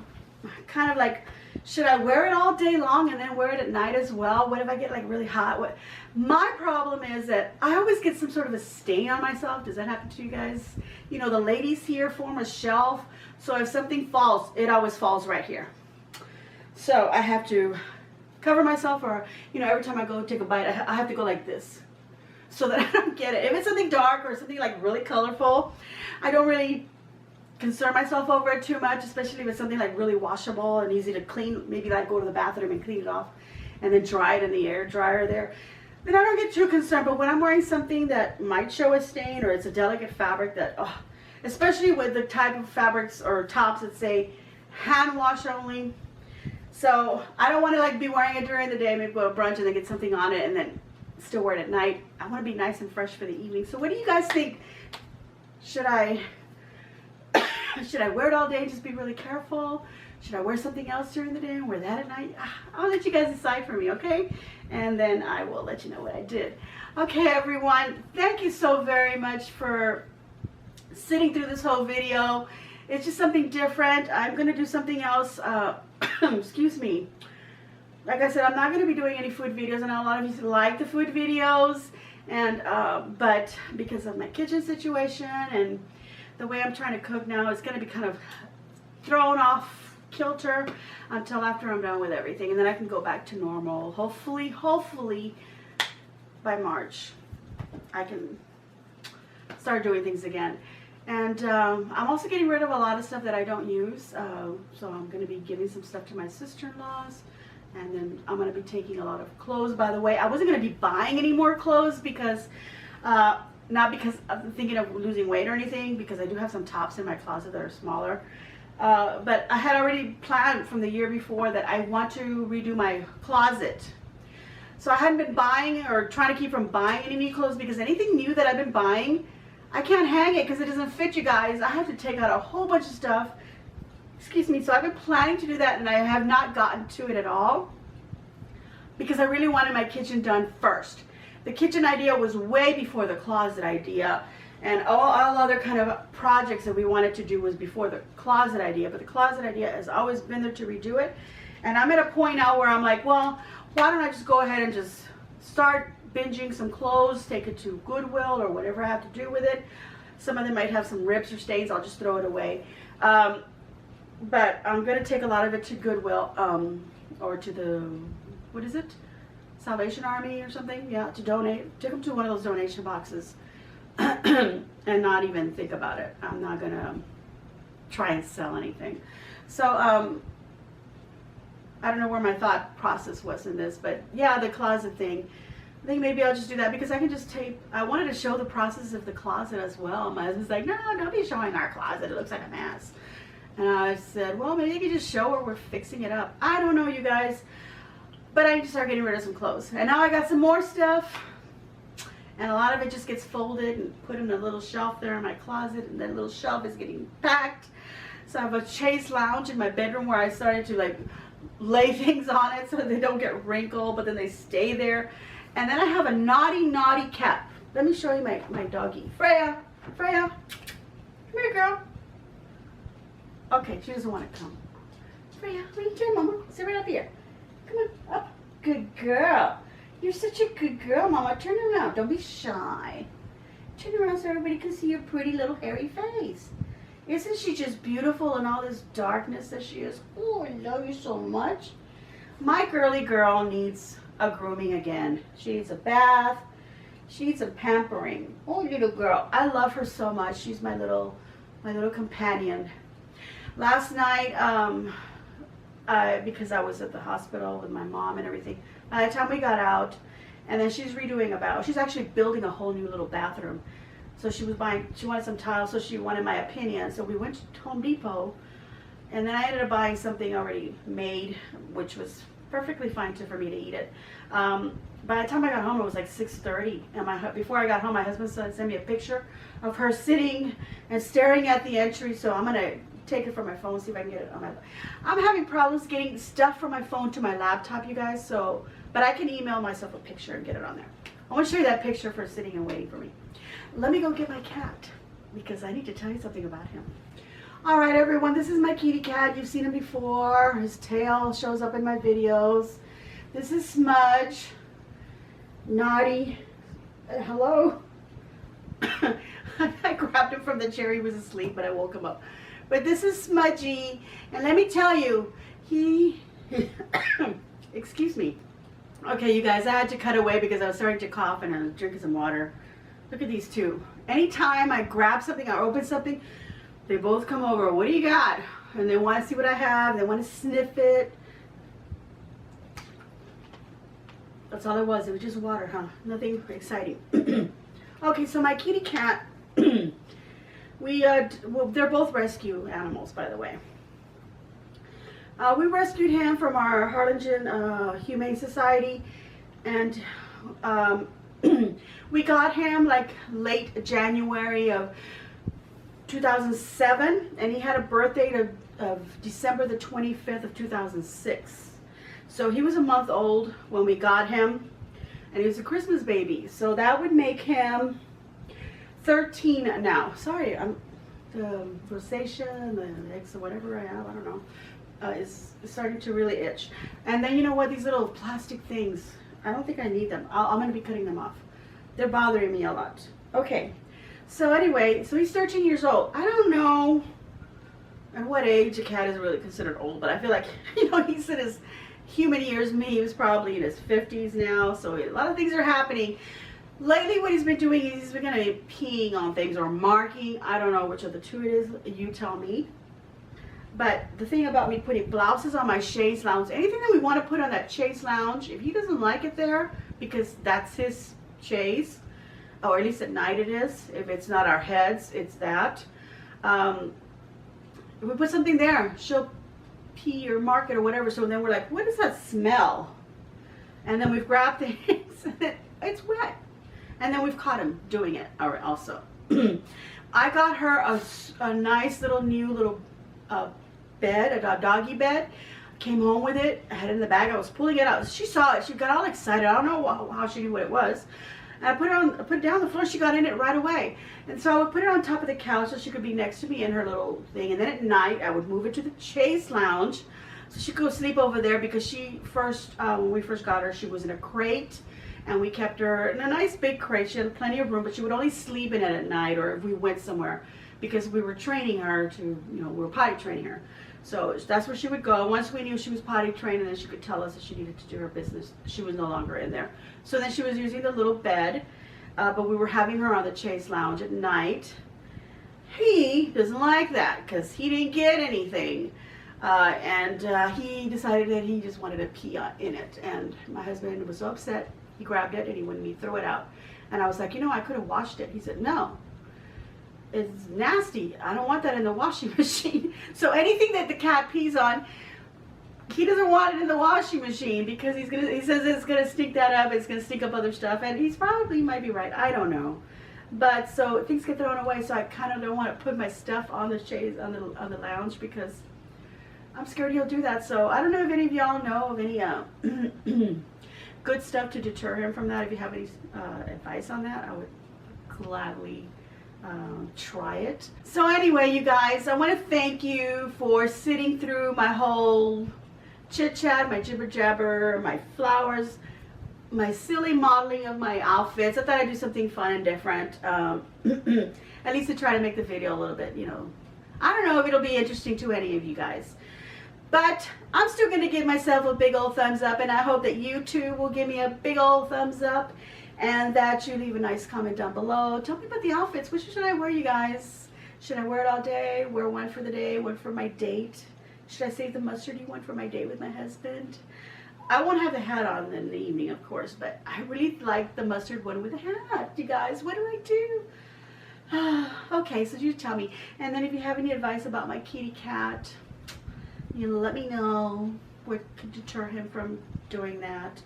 kind of like, should I wear it all day long and then wear it at night as well? What if I get like really hot? My problem is that I always get some sort of a stain on myself. Does that happen to you guys? You know, the ladies here form a shelf, so if something falls, it always falls right here. So I have to cover myself, or, you know, every time I go take a bite, I have to go like this so that I don't get it. If it's something dark or something like really colorful, I don't really concern myself over it too much, especially if it's something like really washable and easy to clean. Maybe like go to the bathroom and clean it off and then dry it in the air dryer there. Then I don't get too concerned. But when I'm wearing something that might show a stain, or it's a delicate fabric that, oh, especially with the type of fabrics or tops that say hand wash only. So I don't want to like be wearing it during the day, maybe go to brunch and then get something on it and then still wear it at night. I want to be nice and fresh for the evening. So what do you guys think? Should I wear it all day, just be really careful? Should I wear something else during the day and wear that at night? I'll let you guys decide for me, okay? And then I will let you know what I did. Okay, everyone, thank you so very much for sitting through this whole video. It's just something different. I'm going to do something else. Excuse me. Like I said, I'm not going to be doing any food videos. I know a lot of you like the food videos, and but because of my kitchen situation and the way I'm trying to cook now, it's going to be kind of thrown off kilter until after I'm done with everything, and then I can go back to normal. Hopefully by March I can start doing things again. And I'm also getting rid of a lot of stuff that I don't use, so I'm going to be giving some stuff to my sister-in-laws, and then I'm going to be taking a lot of clothes. By the way, I wasn't going to be buying any more clothes because not because I'm thinking of losing weight or anything, because I do have some tops in my closet that are smaller. But I had already planned from the year before that I want to redo my closet. So I hadn't been buying or trying to keep from buying any new clothes, because anything new that I've been buying, I can't hang it because it doesn't fit, you guys. I have to take out a whole bunch of stuff. Excuse me. So I've been planning to do that, and I have not gotten to it at all because I really wanted my kitchen done first. The kitchen idea was way before the closet idea. And all other kind of projects that we wanted to do was before the closet idea. But the closet idea has always been there to redo it. And I'm at a point now where I'm like, well, why don't I just go ahead and just start binging some clothes, take it to Goodwill or whatever I have to do with it. Some of them might have some rips or stains. I'll just throw it away. But I'm going to take a lot of it to Goodwill or to the, what is it? Salvation Army or something? Yeah, to donate. Take them to one of those donation boxes. And not even think about it. I'm not gonna try and sell anything. So I don't know where my thought process was in this, but yeah, the closet thing, I think maybe I'll just do that because I can just tape. I wanted to show the process of the closet as well. My husband's like, no, don't be showing our closet, it looks like a mess. And I said, well, maybe you could just show where we're fixing it up. I don't know, you guys, but I need to start getting rid of some clothes. And now I got some more stuff. And a lot of it just gets folded and put in a little shelf there in my closet, and that little shelf is getting packed. So I have a chaise lounge in my bedroom where I started to like lay things on it so they don't get wrinkled, but then they stay there. And then I have a naughty cat. Let me show you my doggie. Freya, come here, girl. Okay, she doesn't want to come. Freya, what are you doing, Mama? Sit right up here. Come on, up. Good girl. You're such a good girl, Mama. Turn around. Don't be shy. Turn around so everybody can see your pretty little hairy face. Isn't she just beautiful in all this darkness that she is? Oh, I love you so much. My girly girl needs a grooming again. She needs a bath. She needs some pampering. Oh, little girl. I love her so much. She's my little companion. Last night, because I was at the hospital with my mom and everything, by the time we got out, and then she's redoing she's actually building a whole new little bathroom. So she wanted some tiles, so she wanted my opinion. So we went to Home Depot, and then I ended up buying something already made, which was perfectly fine for me to eat it. By the time I got home, it was like 6:30, and before I got home, my husband sent me a picture of her sitting and staring at the entry, so I'm gonna take it from my phone, see if I can get it on my. I'm having problems getting stuff from my phone to my laptop, you guys, so, but I can email myself a picture and get it on there. I want to show you that picture for sitting and waiting for me. Let me go get my cat, because I need to tell you something about him. All right, everyone, this is my kitty cat. You've seen him before. His tail shows up in my videos. This is Smudge. Naughty. Hello. I grabbed him from the chair. He was asleep, but I woke him up. But this is Smudgy, and let me tell you, he, excuse me. Okay, you guys, I had to cut away because I was starting to cough and I was drinking some water. Look at these two. Anytime I grab something or open something, they both come over. What do you got? And they want to see what I have. They want to sniff it. That's all it was. It was just water, huh? Nothing exciting. Okay, so my kitty cat, well, they're both rescue animals, by the way. We rescued him from our Harlingen Humane Society, and we got him like late January of 2007, and he had a birth date of December the 25th of 2006. So he was a month old when we got him, and he was a Christmas baby. So that would make him 13 now. Sorry, the rosacea, the eggs or whatever I have, I don't know, is starting to really itch. And then you know what, these little plastic things, I don't think I need them. I'm going to be cutting them off. They're bothering me a lot. Okay, so anyway, so he's 13 years old. I don't know at what age a cat is really considered old, but I feel like, you know, he's in his human years. Me, he was probably in his 50s now, so a lot of things are happening. Lately, what he's been doing is he's been kind of peeing on things or marking. I don't know which of the two it is. You tell me. But the thing about me putting blouses on my chaise lounge, anything that we want to put on that chaise lounge, if he doesn't like it there, because that's his chaise, or at least at night it is. If it's not our heads, it's that. If we put something there, she'll pee or mark it or whatever. So then we're like, what does that smell? And then we've grabbed things and it's wet. And then we've caught him doing it also. I got her a nice little new little bed, a doggy bed. Came home with it. I had it in the bag. I was pulling it out. She saw it. She got all excited. I don't know how she knew what it was. And I put it down on the floor. She got in it right away. And so I would put it on top of the couch so she could be next to me in her little thing. And then at night, I would move it to the chaise lounge so she could go sleep over there, because she first, when we first got her, she was in a crate. And we kept her in a nice big crate. She had plenty of room, but she would only sleep in it at night or if we went somewhere, because we were training her to, you know, we were potty training her. So that's where she would go. Once we knew she was potty trained, and then she could tell us that she needed to do her business, she was no longer in there. So then she was using the little bed, but we were having her on the chaise lounge at night. He doesn't like that because he didn't get anything. He decided that he just wanted to pee in it. And my husband was so upset. He grabbed it and he wanted me to throw it out. And I was like, you know, I could have washed it. He said, no, it's nasty. I don't want that in the washing machine. So anything that the cat pees on, he doesn't want it in the washing machine, because he says it's gonna stink that up. It's gonna stink up other stuff, and he might be right. I don't know. But so things get thrown away. So I kind of don't want to put my stuff on the chaise on the lounge, because I'm scared he'll do that. So I don't know if any of y'all know of any good stuff to deter him from that. If you have any advice on that, I would gladly try it. So anyway, you guys, I want to thank you for sitting through my whole chit chat, my jibber jabber, my flowers, my silly modeling of my outfits. I thought I'd do something fun and different, at least to try to make the video a little bit, you know, I don't know if it'll be interesting to any of you guys. But I'm still going to give myself a big old thumbs up, and I hope that you too will give me a big old thumbs up, and that you leave a nice comment down below. Tell me about the outfits. Which should I wear, you guys? Should I wear it all day? Wear one for the day, one for my date? Should I save the mustardy one for my date with my husband? I won't have the hat on in the evening, of course, but I really like the mustard one with the hat, you guys. What do I do? Okay, so you tell me. And then if you have any advice about my kitty cat, you know, let me know what could deter him from doing that.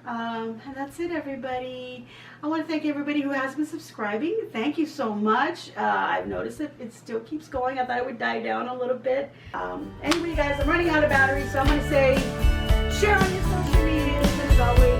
And that's it, everybody. I want to thank everybody who has been subscribing. Thank you so much. I've noticed that it still keeps going. I thought it would die down a little bit. Anyway, guys, I'm running out of battery, so I'm going to say share on your social media, as always.